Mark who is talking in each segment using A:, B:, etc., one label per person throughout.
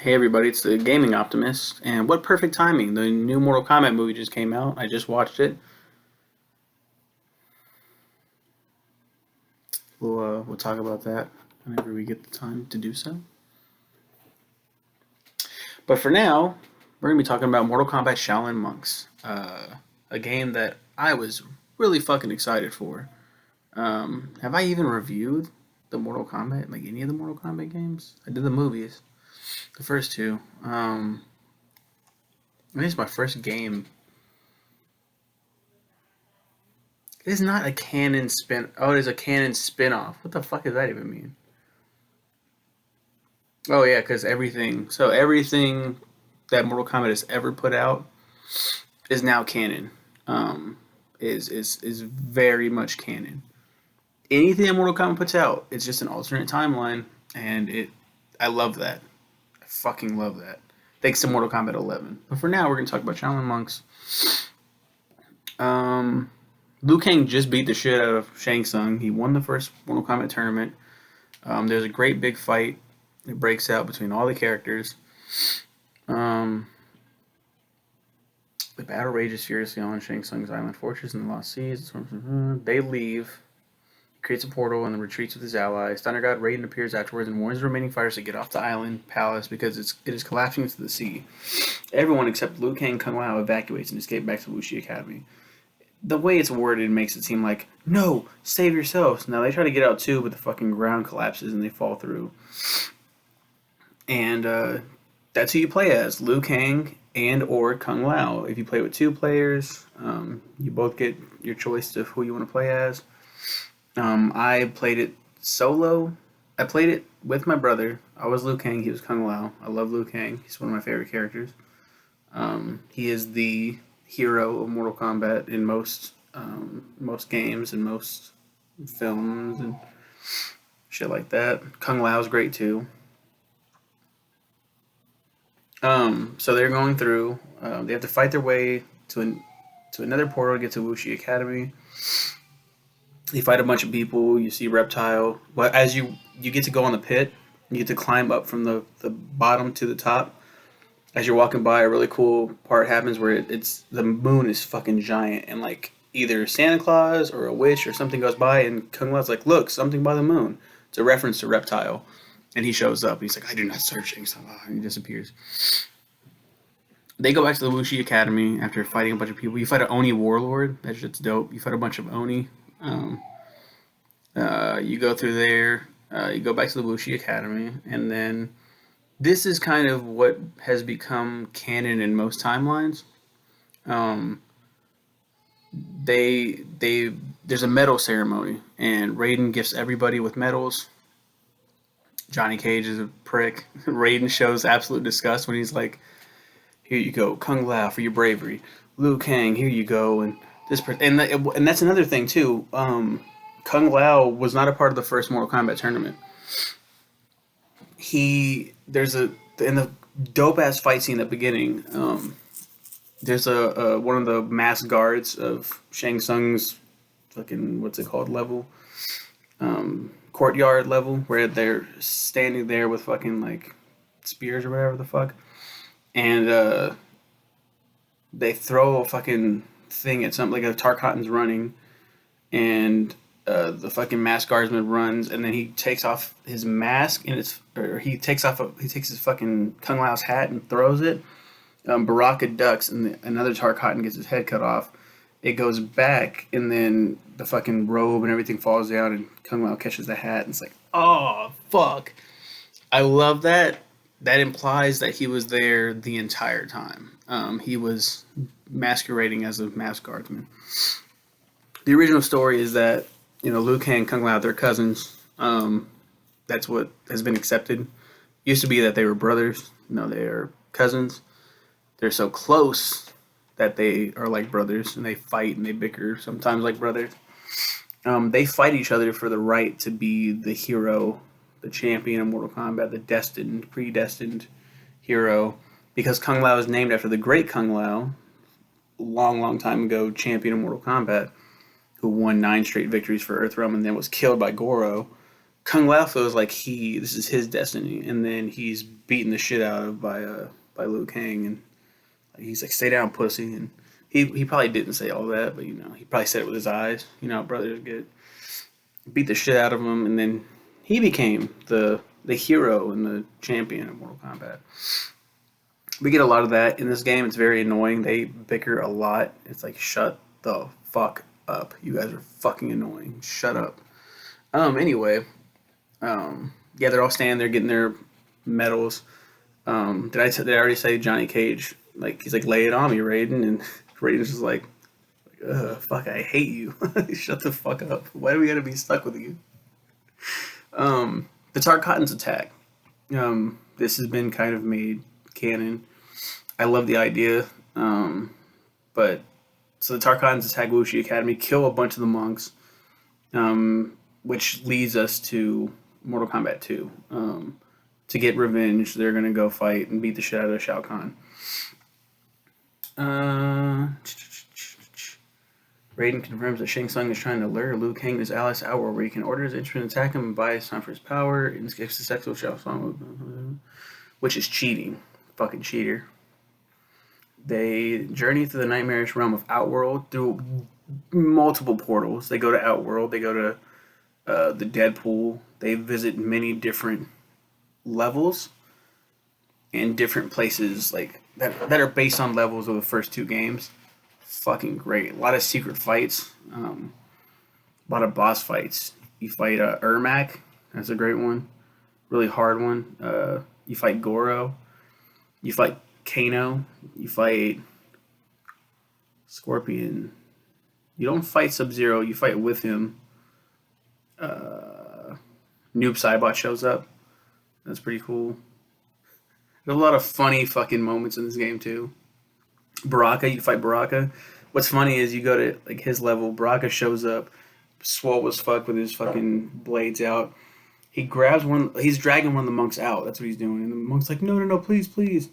A: Hey everybody, it's the Gaming Optimist, and what perfect timing! The new Mortal Kombat movie just came out. I just watched it. We'll talk about that whenever we get the time to do so. But for now, we're gonna be talking about Mortal Kombat Shaolin Monks, a game that I was really fucking excited for. Have I even reviewed the Mortal Kombat, like any of the Mortal Kombat games? I did the movies, the first two. I think it's my first game. It is not a canon spin. Oh, it is a canon spin-off. What the fuck does that even mean? Oh yeah, because everything. So everything that Mortal Kombat has ever put out is now canon. Um, is very much canon. Anything that Mortal Kombat puts out, it's just an alternate timeline, and it. I love that. I fucking love that. Thanks to Mortal Kombat 11. But for now, we're gonna talk about Shaolin Monks. Um, Liu Kang just beat the shit out of Shang Tsung. He won the first Mortal Kombat tournament. There's a great big fight that breaks out between all the characters. Um, the battle rages furiously on Shang Tsung's island fortress in the Lost Seas. They leave. He creates a portal and then retreats with his allies. Thunder God Raiden appears afterwards and warns the remaining fighters to get off the island palace because it is collapsing into the sea. Everyone except Liu Kang Kung Lao evacuates and escape back to Wuxi Academy. The way it's worded makes it seem like, no, save yourselves. Now they try to get out too, but the fucking ground collapses and they fall through. And that's who you play as, Liu Kang and or Kung Lao. If you play with two players, you both get your choice of who you want to play as. I played it solo. I played it with my brother. I was Liu Kang. He was Kung Lao. I love Liu Kang. He's one of my favorite characters. He is the hero of Mortal Kombat in most games and most films and shit like that. Kung Lao's great too. So they're going through. They have to fight their way to another portal to get to Wuxi Academy. You fight a bunch of people. You see Reptile. But as you get to go on the pit, you get to climb up from the bottom to the top. As you're walking by, a really cool part happens where it's the moon is fucking giant, and like either Santa Claus or a witch or something goes by, and Kung Lao's like, "Look, something by the moon." It's a reference to Reptile, and he shows up. He's like, "I do not search things," and he disappears. They go back to the Wuxi Academy after fighting a bunch of people. You fight an Oni warlord. That shit's dope. You fight a bunch of Oni. Um, you go through there. You go back to the Wuxi Academy, and then this is kind of what has become canon in most timelines. Um, they there's a medal ceremony, and Raiden gifts everybody with medals. Johnny Cage is a prick. Raiden shows absolute disgust when he's like, "Here you go, Kung Lao for your bravery. Liu Kang, here you go." And and that's another thing too. Kung Lao was not a part of the first Mortal Kombat tournament. He there's a in the dope ass fight scene at the beginning. There's a one of the masked guards of Shang Tsung's fucking what's it called level, courtyard level, where they're standing there with fucking like spears or whatever the fuck, and they throw a fucking thing at something like a Tarkatan's running, and the fucking masked guardsman runs, and then he takes off his mask, and he takes his fucking Kung Lao's hat and throws it. Baraka ducks, and another Tarkatan gets his head cut off. It goes back, and then the fucking robe and everything falls down, and Kung Lao catches the hat, and it's like, oh fuck! I love that. That implies that he was there the entire time. He was masquerading as a masked guardsman. The original story is that Liu Kang and Kung Lao, they're cousins. That's what has been accepted. Used to be that they were brothers. No, they are cousins. They're so close that they are like brothers, and they fight and they bicker sometimes like brothers. They fight each other for the right to be the hero, the champion of Mortal Kombat, the destined, predestined hero, because Kung Lao is named after the great Kung Lao, long, long time ago, champion of Mortal Kombat, who won 9 straight victories for Earthrealm and then was killed by Goro. Kung Lao feels like this is his destiny, and then he's beaten the shit out of by Liu Kang, and he's like, "Stay down, pussy." And he probably didn't say all that, but he probably said it with his eyes. You know how brothers get. Beat the shit out of him, and then he became the hero and the champion of Mortal Kombat. We get a lot of that in this game. It's very annoying. They bicker a lot. It's like, shut the fuck up. You guys are fucking annoying. Shut up. Anyway, yeah, they're all standing there getting their medals. Did I already say Johnny Cage? Like, he's like, lay it on me, Raiden, and Raiden's just like, fuck, I hate you. Shut the fuck up. Why do we gotta be stuck with you? The Tarkatans attack. This has been kind of made canon. I love the idea. But so the Tarkatans attack Wuxi Academy, kill a bunch of the monks, which leads us to Mortal Kombat 2. To get revenge, they're gonna go fight and beat the shit out of Shao Kahn. Raiden confirms that Shang Tsung is trying to lure Liu Kang and his allies outward, where he can order his instrument to attack him and buy his time for his power, and escapes the sexual Shao Tsung, which is cheating. Fucking cheater. They journey through the nightmarish realm of Outworld through multiple portals. They go to Outworld, they go to the Deadpool, they visit many different levels and different places like that are based on levels of the first two games. Fucking great. A lot of secret fights. A lot of boss fights. You fight Ermac. That's a great one. Really hard one. You fight Goro. You fight Kano. You fight Scorpion. You don't fight Sub-Zero. You fight with him. Noob Saibot shows up. That's pretty cool. There's a lot of funny fucking moments in this game too. Baraka, you fight Baraka. What's funny is you go to like his level, Baraka shows up, swole as fuck with his fucking blades out. He grabs one, he's dragging one of the monks out. That's what he's doing. And the monk's like, no, please.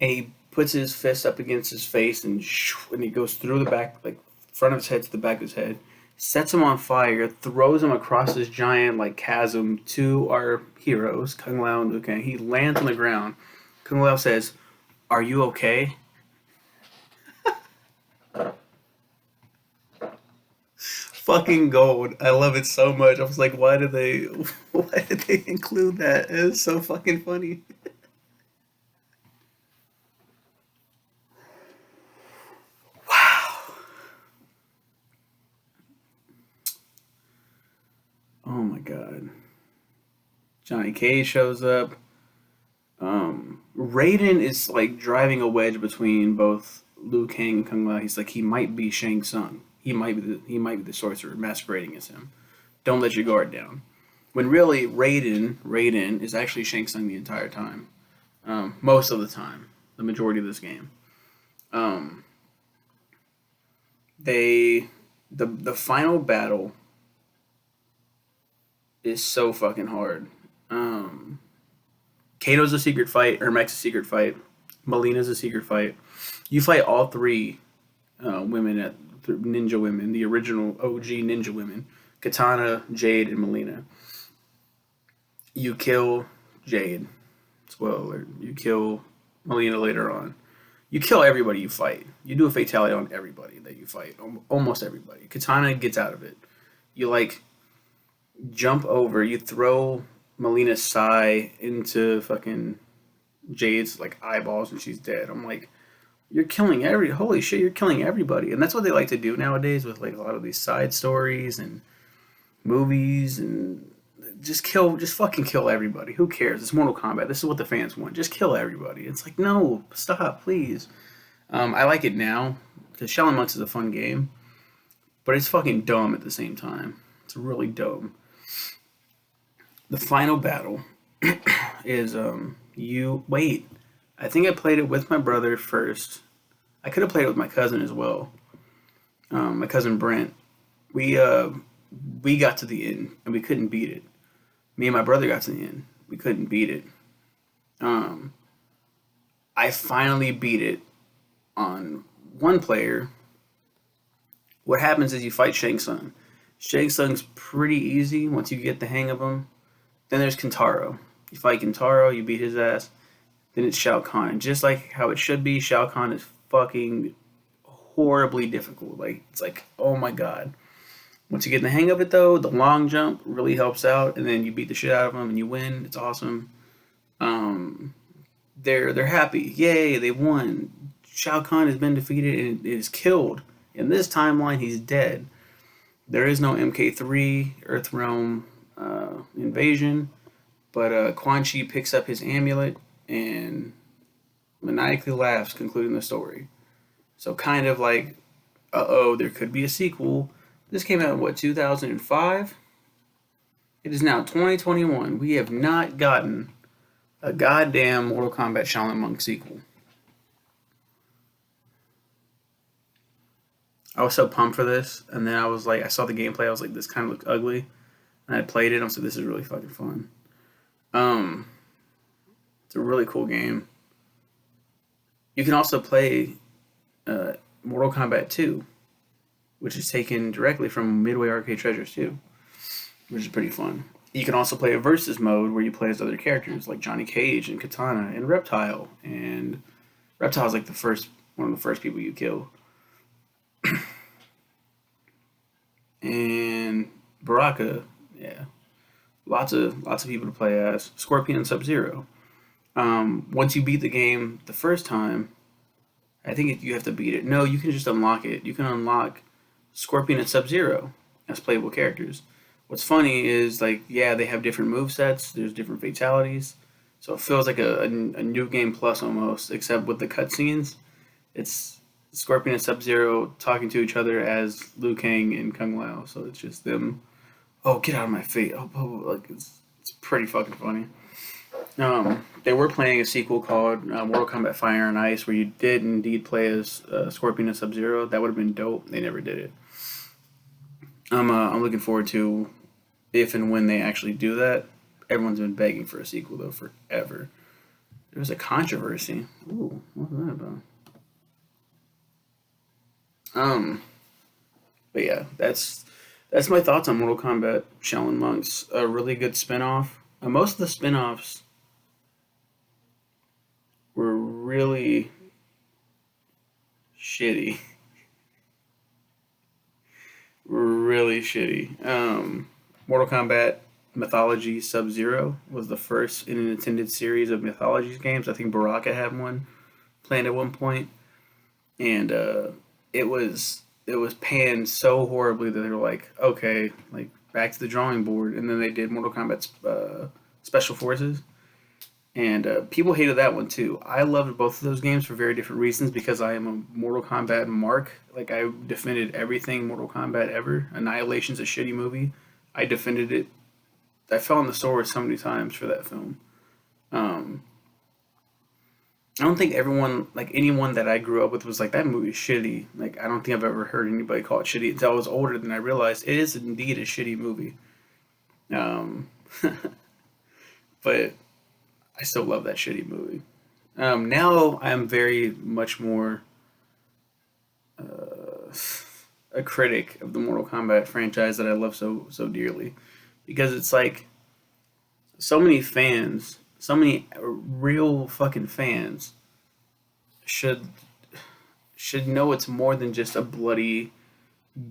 A: And he puts his fist up against his face and he goes through the back, like front of his head to the back of his head, sets him on fire, throws him across this giant like chasm to our heroes, Kung Lao and Liu Kang. He lands on the ground. Kung Lao says, "Are you okay?" Fucking gold. I love it so much. I was like, why did they include that? It's so fucking funny. Wow. Oh my god. Johnny Cage shows up. Raiden is like driving a wedge between both Liu Kang and Kung Lao. He's like, he might be Shang Tsung. He might be the sorcerer masquerading as him. Don't let your guard down. When really Raiden is actually Shang Tsung the entire time. Most of the time, the majority of this game. The final battle is so fucking hard. Kato's a secret fight. Ermac's a secret fight. Melina's a secret fight. You fight all three women ninja women, the original OG ninja women, Katana, Jade, and Melina. You kill Jade. Spoiler alert. You kill Melina later on. You kill everybody you fight. You do a fatality on everybody that you fight. Almost everybody. Katana gets out of it. You like jump over. You throw Melina's sai into fucking Jade's like eyeballs and she's dead. I'm like, you're killing holy shit, you're killing everybody. And that's what they like to do nowadays with like a lot of these side stories and movies and just fucking kill everybody. Who cares? It's Mortal Kombat. This is what the fans want. Just kill everybody. It's like, no, stop, please. I like it now because Shaolin Monks is a fun game, but it's fucking dumb at the same time. It's really dumb. The final battle is I think I played it with my brother first. I could have played it with my cousin as well. My cousin Brent. We got to the end and we couldn't beat it. Me and my brother got to the end. We couldn't beat it. I finally beat it on one player. What happens is you fight Shang Tsung. Shang Tsung's pretty easy once you get the hang of him. Then there's Kintaro. You fight Kintaro, you beat his ass. Then it's Shao Kahn. And just like how it should be, Shao Kahn is fucking horribly difficult. Like, it's like, oh my god. Once you get in the hang of it, though, the long jump really helps out, and then you beat the shit out of them and you win. It's awesome. Um, they're happy. Yay, they won. Shao Kahn has been defeated and is killed. In this timeline, he's dead. There is no MK3 Earthrealm invasion, but Quan Chi picks up his amulet and maniacally laughs, concluding the story. So kind of like, uh-oh, there could be a sequel. This came out in, what, 2005? It is now 2021. We have not gotten a goddamn Mortal Kombat Shaolin Monk sequel. I was so pumped for this, and then I was like, I saw the gameplay, I was like, this kind of looks ugly. And I played it, and I was like, this is really fucking fun. It's a really cool game. You can also play Mortal Kombat 2, which is taken directly from Midway Arcade Treasures 2, which is pretty fun. You can also play a versus mode where you play as other characters like Johnny Cage and Katana and Reptile. And Reptile's like one of the first people you kill. And Baraka, yeah, lots of people to play as. Scorpion and Sub-Zero. Once you beat the game the first time, I think you have to beat it. No, you can just unlock it. You can unlock Scorpion and Sub-Zero as playable characters. What's funny is, like, yeah, they have different movesets. There's different fatalities. So it feels like a new game plus almost, except with the cutscenes. It's Scorpion and Sub-Zero talking to each other as Liu Kang and Kung Lao. So it's just them, oh, get out of my face. Like, it's pretty fucking funny. They were planning a sequel called Mortal Kombat Fire and Ice, where you did indeed play as Scorpion and Sub-Zero. That would have been dope. They never did it. I'm looking forward to if and when they actually do that. Everyone's been begging for a sequel, though, forever. There was a controversy. Ooh, what was that about? But yeah, that's my thoughts on Mortal Kombat Shaolin Monks. A really good spinoff. Most of the spinoffs were really shitty. Really shitty. Mortal Kombat Mythology Sub-Zero was the first in an intended series of Mythologies games. I think Baraka had one planned at one point, and it was panned so horribly that they were like, okay, like back to the drawing board. And then they did Mortal Kombat Special Forces, and people hated that one too. I loved both of those games for very different reasons, because I am a Mortal Kombat mark. Like, I defended everything Mortal Kombat ever. Annihilation's a shitty movie. I defended it. I fell on the sword so many times for that film. I don't think anyone that I grew up with was like, that movie is shitty. Like, I don't think I've ever heard anybody call it shitty until I was older. Then I realized it is indeed a shitty movie. But I still love that shitty movie. Now I'm very much more a critic of the Mortal Kombat franchise that I love so dearly, because it's like so many fans, so many real fucking fans should know it's more than just a bloody,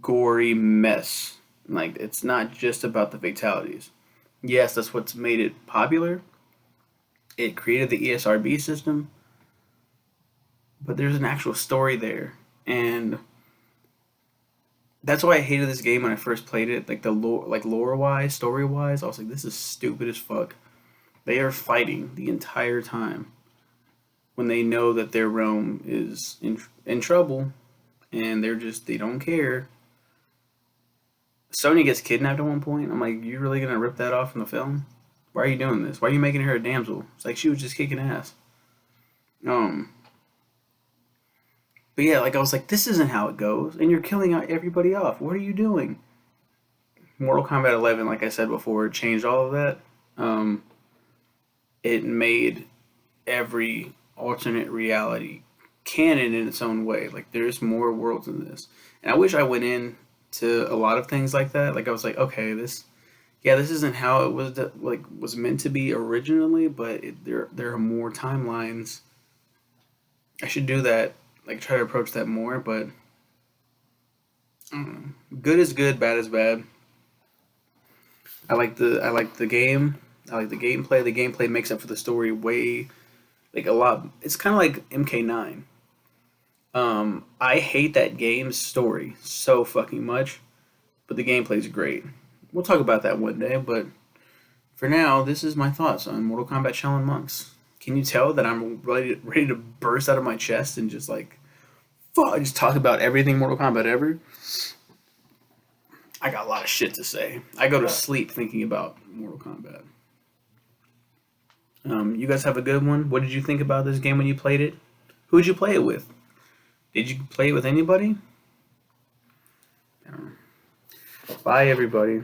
A: gory mess. Like, it's not just about the fatalities. Yes, that's what's made it popular. It created the ESRB system, but there's an actual story there, and that's why I hated this game when I first played it. Like, the lore wise, story wise, I was like, this is stupid as fuck. They are fighting the entire time when they know that their realm is in trouble, and they don't care. Sonya gets kidnapped at one point. I'm like, you really gonna rip that off in the film? Why are you doing this? Why are you making her a damsel? It's like she was just kicking ass. But yeah, like, I was like, this isn't how it goes, and you're killing everybody off. What are you doing? Mortal Kombat 11, like I said before, changed all of that. It made every alternate reality canon in its own way. Like, there's more worlds in this, and I wish I went in to a lot of things like that. Like, I was like, okay, this Yeah, this isn't how it was was meant to be originally, but there are more timelines. I should do that, like try to approach that more, but I don't know. Good is good, bad is bad. I like the game. I like the gameplay. The gameplay makes up for the story way like a lot. It's kind of like MK9. I hate that game's story so fucking much, but the gameplay's great. We'll talk about that one day, but for now, this is my thoughts on Mortal Kombat Shaolin Monks. Can you tell that I'm ready to burst out of my chest and just like, fuck, just talk about everything Mortal Kombat ever? I got a lot of shit to say. I go to sleep thinking about Mortal Kombat. You guys have a good one. What did you think about this game when you played it? Who did you play it with? Did you play it with anybody? I don't know. Bye, everybody.